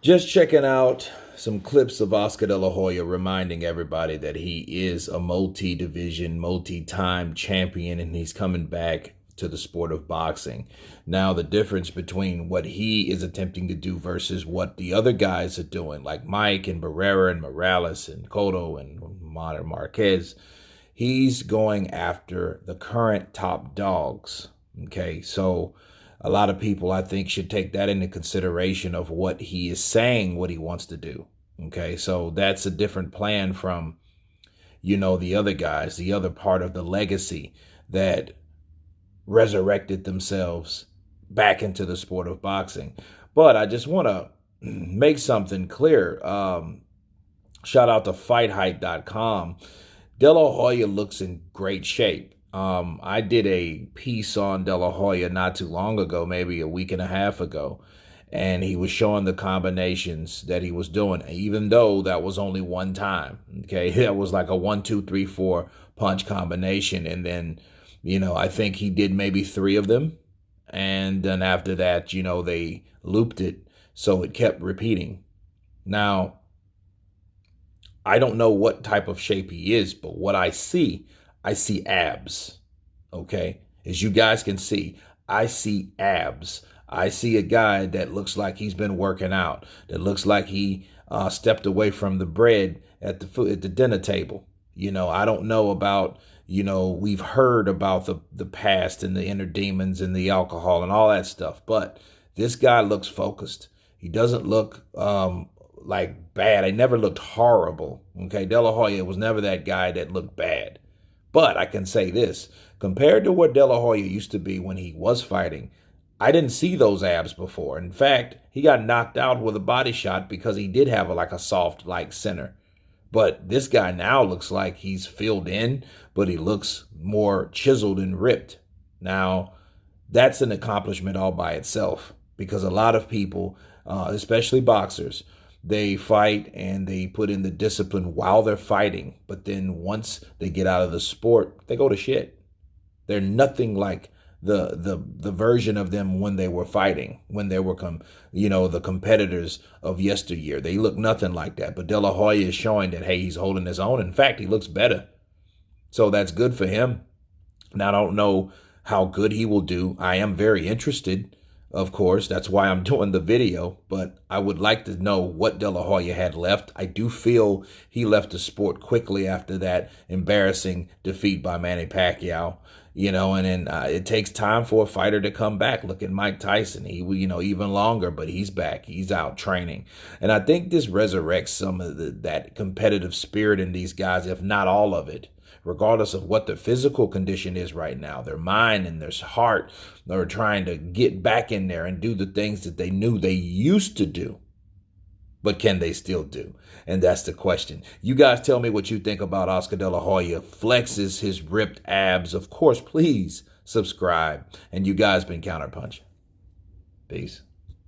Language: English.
Just checking out some clips of Oscar De La Hoya reminding everybody that he is a multi-division, multi-time champion, and he's coming back to the sport of boxing. Now, the difference between what he is attempting to do versus what the other guys are doing, like Mike and Barrera and Morales and Cotto and Marquez, he's going after the current top dogs. Okay, so a lot of people, I think, should take that into consideration of what he is saying, what he wants to do. Okay, so that's a different plan from, the other guys, the other part of the legacy that resurrected themselves back into the sport of boxing. But I just want to make something clear. Shout out to FightHype.com. De La Hoya looks in great shape. I did a piece on De La Hoya not too long ago, maybe a week and a half ago, and he was showing the combinations that he was doing, even though that was only one time. Okay, that was like a 1, 2, 3, 4 punch combination, and then, I think he did maybe 3 of them, and then after that, they looped it, so it kept repeating. Now, I don't know what type of shape he is, but what I see abs, okay? As you guys can see, I see abs. I see a guy that looks like he's been working out, that looks like he stepped away from the bread at the dinner table. I don't know about, we've heard about the past and the inner demons and the alcohol and all that stuff, but this guy looks focused. He doesn't look like bad. I never looked horrible, okay? De La Hoya was never that guy that looked bad. But I can say this, compared to what De La Hoya used to be when he was fighting, I didn't see those abs before. In fact, he got knocked out with a body shot because he did have a soft, center. But this guy now looks like he's filled in, but he looks more chiseled and ripped. Now, that's an accomplishment all by itself, because a lot of people, especially boxers, they fight and they put in the discipline while they're fighting. But then once they get out of the sport, they go to shit. They're nothing like the version of them when they were fighting, when they were, the competitors of yesteryear. They look nothing like that. But De La Hoya is showing that, hey, he's holding his own. In fact, he looks better. So that's good for him. Now, I don't know how good he will do. I am very interested. Of course, that's why I'm doing the video, but I would like to know what De La Hoya had left. I do feel he left the sport quickly after that embarrassing defeat by Manny Pacquiao, and then it takes time for a fighter to come back. Look at Mike Tyson. He, even longer, but he's back. He's out training. And I think this resurrects some of that competitive spirit in these guys, if not all of it. Regardless of what their physical condition is right now, their mind and their heart are trying to get back in there and do the things that they knew they used to do. But can they still do? And that's the question. You guys tell me what you think about Oscar De La Hoya flexes his ripped abs. Of course, please subscribe. And you guys been Counterpunch. Peace.